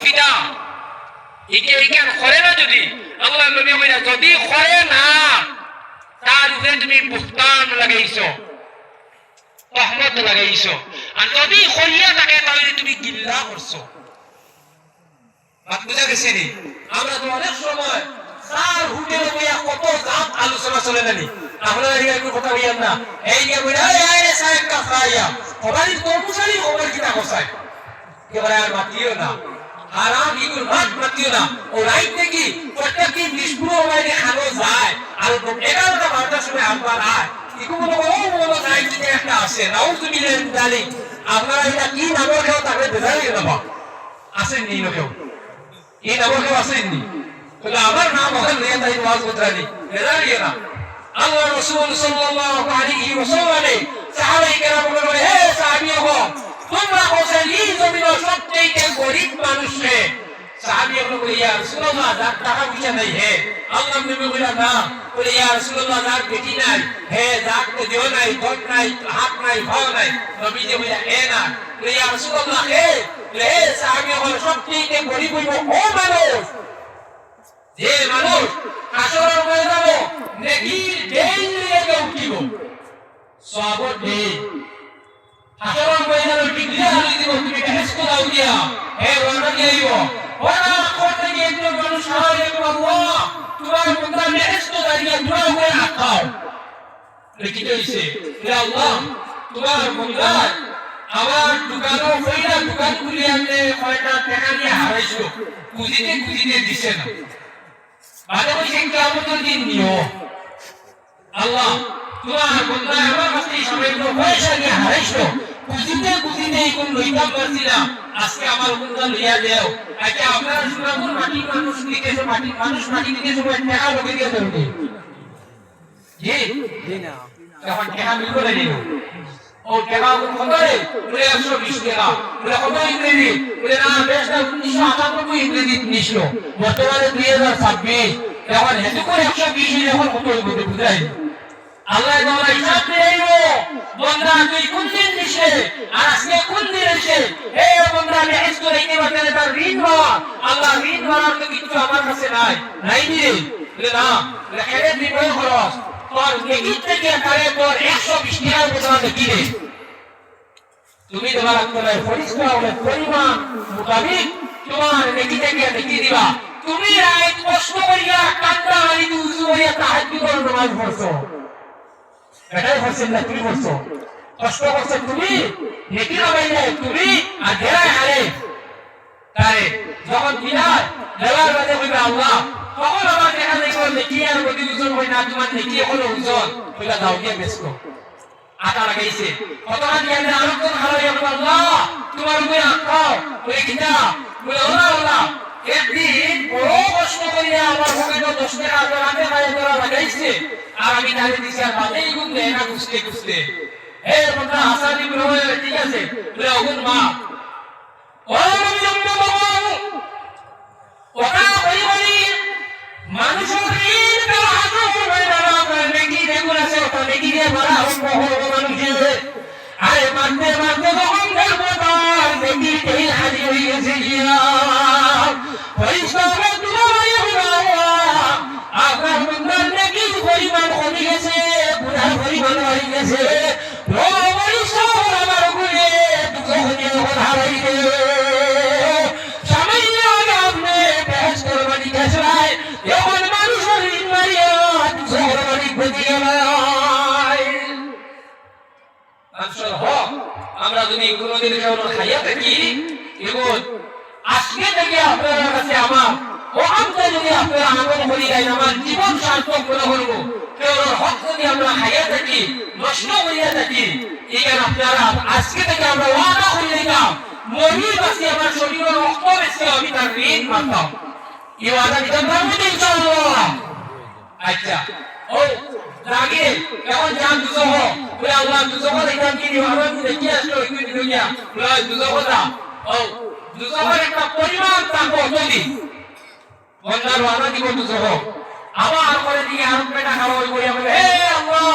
পিতা ইকে ইকে করে না যদি আল্লাহ নবী কইরা যদি করে না তার উপরে তুমি বুহতান লাগাইছো রহমত লাগাইছো আর যদি করিয়া থাকে তাহলে তুমি গিল্লা করছো বাত বুঝা গেছে নি আমরা তো অনেক সময় সার হুটেল বইয়া কত জাত আলোচনা চলে নানি আপনারা এই একটু কথা বলেন না এই নিয়ে বইরা এই রে সাহেব কা খায়া খবরই তো মুশারি খবর কিটা কসায় কেবল আর মাতিও না হারাম ইগুল ভাত মাতিও না ও রাইট নাকি প্রত্যেকদিন নিষ্পুর বাইরে খানো যায় আর 11টা 12টার সময় আবার আয় ইকু বলো নাই কি একটা আছে নাউজুবিল্লাহ জালিক আপনারা এটা কি নামর খাও তাকে বেজারি দেবা আসেন নি লোকেও এই নামর খাও আসেন নি বলে আমার নাম হল নিয়ে তাই ওয়াজ করতেনি বেজারি না আল্লাহ রাসূল সাল্লাল্লাহু আলাইহি ওয়াসাল্লাম সাহাবায়ে কেরাম বলে হে সাহাবীগো তোমরা বলেন এই জমিনের সবচেয়ে গরীব মানুষে সাহাবীরা বলে ইয়া রাসূলুল্লাহ যার টাকা পয়সা নাই হে আল্লাহ নবী বলে না বলে ইয়া রাসূলুল্লাহ যার বেটি নাই হে যার তো দেহ নাই ঠোঁট নাই হাত নাই পা নাই নবী যে বলে হে না বলে ইয়া রাসূলুল্লাহ হে সাহাবীরা বলে সবচেয়ে গরীব হইব ও মানুষ যে মানুষ আসরের ময়দানে নেকির দেইন নিয়ে উঠিব সওয়াবের দেইন আসরের ময়দানে ডিগ্রি আনি দিব তুমি বেহেশত দাও দিয়া হে ওয়ানা দিইব ওয়ানা করতে গিয়ে একজন মানুষ হারাই গেল আল্লাহ তোমার বান্দা বেহেশত দাঁড়িয়ে দোয়া করে আখাও লিখিত হইছে হে আল্লাহ তোমার বান্দা আমার দোকানও কইরা দোকান খুলে আনতে কয়টা টাকা দিয়ে হারাইছো কুজিতে দিছে না বাদে কইছে কিয়ামতের দিন নিও আল্লাহ তোমার বান্দা আমার কাছে সামান্য পয়সা নিয়ে হারাইছো কুজিতে কোন লইতাম পারছি না আজকে আমার বান্দা লইয়া দেও আজকে আপনারা সুরাপুর মাটি মানুষ দিতেছে মাটি দিতেছে টাকা লোকে দিয়ে দেবে জি না এখন টাকা মিলবে না দিও ও টাকা কত রে বলে 120 টাকা বলে কত ইংরেজি বলে না বেশটা 1998 ইংরেজি নিছিল বর্তমানে 2026 এখন হেতু করে 120 এখন কত হইবে বুঝাই আল্লাহ তাআলা হিসাব দেইব বান্দা তুই কোন দিন দিছে আর আজকে কোন দিন আছে হে বান্দা আমি হিসাব করে নিতে পারলে তার ঋণ হওয়া আল্লাহ ঋণ ভরার তো কিছু আমার কাছে নাই নি বলে না লেখারে বিপদ খরচ তোর নেকি থেকে করে তোর 120 টাকার বদলে কি রে তুমি তোমার আত্মার ফরিস্তা হলে পরিমাণ মোতাবেক তোমার নেকি থেকে নেকি দিবা তুমি রাত কষ্ট করিয়া কান্না আনি উযু করিয়া তাহাজ্জুদ করে নামাজ পড়ছো এটাই হচ্ছে না তুমি পড়ছো কষ্ট করছো তুমি নেকি লাগাইলে তুমি আর ঘেরায় হারে তাই যখন কিনার দেওয়ার বাদে হইবে আল্লাহ তখন আমার দেখা দেখো নেকি আর গতি ওজন হয় না তোমার নেকি হলো ওজন কইলা দাও দিয়ে বেচো আটা লাগাইছে কতটা দিয়ে আরেকজন হারাই আল্লাহ তোমার উপরে আঁকাও ওই কিনা বলে আল্লাহ একদিন বড় কষ্ট করিয়া আমার পকেটে 10 টাকা জমাতে করা লাগাইছে আর আমি তাহলে দিছি আর বাদেই গুনতে না গুছতে হে বন্ধা হাসানি বলে ঠিক আছে বলে ওগুন মা ও ওটা বলি মানুষের ঋণ দেওয়া হাতে হয় না নেকি দেখুন আছে ওটা নেকি দিয়ে মারা হলো মানুষের আরে মারতে যখন দেখবো তার নেকি তেল হাজির হয়ে গেছে গিয়া পরিষ্কার দুলাই আপনার বন্ধার নেকি পরিমাণ কমে গেছে পুরার পরিমাণ হয়ে গেছে আমার উপরে কথা হইবে এখন মানুষের ঋণ মারিয়া আমরা যদি কোনদিন খাইয়া থাকি এবং আজকে থেকে আপনার কাছে আমার ওখানটা যদি আপনারা আমল করি যাই আমার জীবন সার্থক মনে করবো কেউ হক যদি আমরা খাইয়া থাকি নষ্ট করিয়া থাকি এখানে আপনারা আজকে থেকে আমরা ওয়াদা করে দিলাম মরির বাসি আমার শরীরের রক্ত বেশি আমি তার ঋণ মানতাম এই ওয়াদা দিতাম পারবেন ইনশাআল্লাহ আচ্ছা ও লাগে কেমন জান দুজহ বলে আল্লাহ দুজহ দেখলাম কি আমরা দেখি আসলো একটু দুনিয়া বলে দুজহ দা ও দুজহের একটা পরিমাণ থাকবো যদি বন্দার ওয়াদা দিব দুজহ আবার করে দিয়ে আর পেটা খাওয়া হইব বলে হে আল্লাহ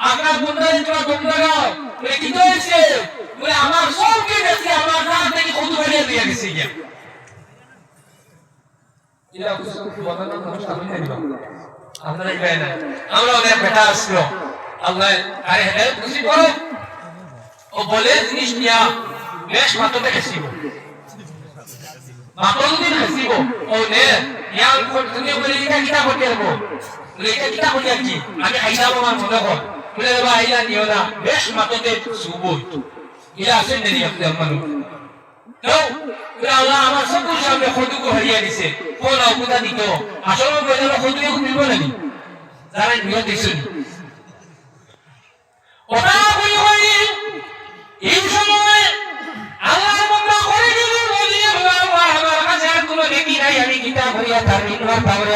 আপনার বন্দার তোমরা দম লাগাও বলে কি হইছে বলে আমার সবকে দেখি আমার রাত থেকে কত বেরিয়ে দিয়ে গেছে গিয়া ইলা বদনা মানুষ আমি নিবা আপনারা ইবাই না আমরা ওদের বেটা আসলো আল্লাহ আরে হেদায়েত খুশি করো ও বলে জিনিস নিয়া বেশ মাত্রতে খেসিব মাত্র দিন খেসিব ও নে ইয়াং তুমি বলে এটা কিটা করতে পারবো বলে এটা কিটা করতে কি আমি খাইলাম আমার মনে কর বলে বাবা আইলা নিও না বেশ মাত্রতে সুবো ইলা আসেন দেরি আপনি মানুষ তো আল্লাহ আমার সবুজ সামনে খদুকু হারিয়ে দিছে কোন অবদা দিত আসলে বলে খদুকু মিলবো নাকি যারা নিয়ত দিছেন ওটা কই হই এই সময় আল্লাহর বান্দা করে দিল বলি আল্লাহ আমার কাছে আর কোনো নেকি নাই আমি কিতাব হইয়া তার নির্মাণ পাবরে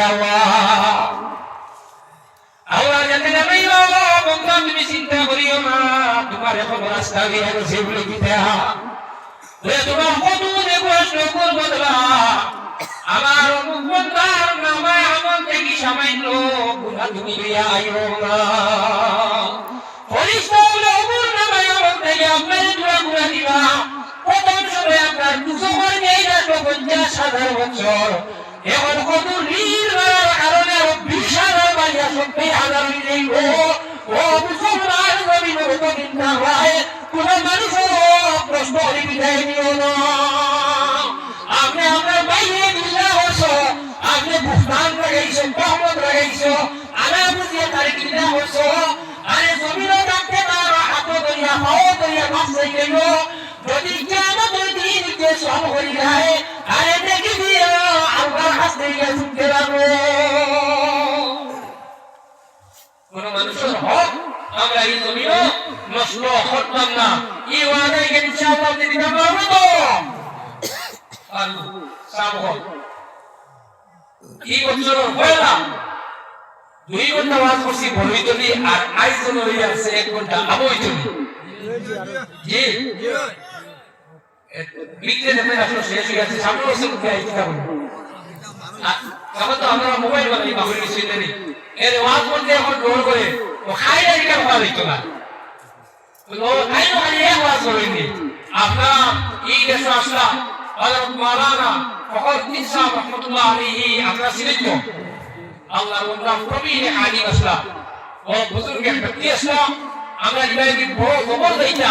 আল্লাহ জানে না ভাই বান্দা তুমি চিন্তা করিও না তোমার এখন রাস্তা দিয়ে গেছে বলে কিতা ওরে তোমার কত দেখো শুকর বদলা আমার মুখবন্দার নামে আমল থেকে সামান্য গুনাহ তুমি লইয়া আইও না ফরিস্তাগুলো ওপর নামে আমল থেকে আপনার দোয়া গুনাহ দিবা প্রথম সময় আপনার 200 করে নেই না 50,000 বছর এখন কত ঋণ হওয়ার কারণে 20,000 বাড়িয়া 70,000 হয়ে ও মুসলমান জমিন হতো চিন্তা হয় কোন মানুষ প্রশ্ন করে বিদায় নিও না আপনি আপনার বাইরে দিল্লা হচ্ছ আপনি ভুগতান লাগাইছ রহমত লাগাইছ আনা বুঝিয়ে তার কিনা হচ্ছ আরে জমিনও ডাকতে তার হাত ধরিয়া পাও ধরিয়া মাছ হয়ে গেল যদি কিয়ামতের দিন কে সব হয়ে যায় আরে দেখি দিয়ে আপনার হাত ধরিয়া ছুটতে লাগবো কোন মানুষের হক আমরা এই জমিনও নষ্ট করতাম না এই ওয়াদায় ইনশাআল্লাহ যদি আমরা হতো আলু সাবহ এই বছর হইলা 2 ঘন্টা ওয়াজ করছি বলইতলি আর আইজন হই আছে 1 ঘন্টা আবইতলি জি বিক্রে দেবে আসলে শেষ হয়ে গেছে সামনে বছর কে আইতে হবে তখন তো আমরা মোবাইল বানাই বাবুর কিছু নেই এর ওয়াজ করতে এখন ডোর করে ও খাইলে এটা ভালো হইতো না তো খাই না খালি এক ওয়াজ করেনি আপনারা এই দেশে আসলা হযরত মাওলানা ফখরুদ্দিন সাহেব রাহমাতুল্লাহ আলাইহি আমরা ছিলেন তো আল্লাহর ওয়াদা প্রবীণ আলিম আসলা ও বুজুর্গ ব্যক্তি আসলা আমরা ইবাদত বড় খবর দেইতা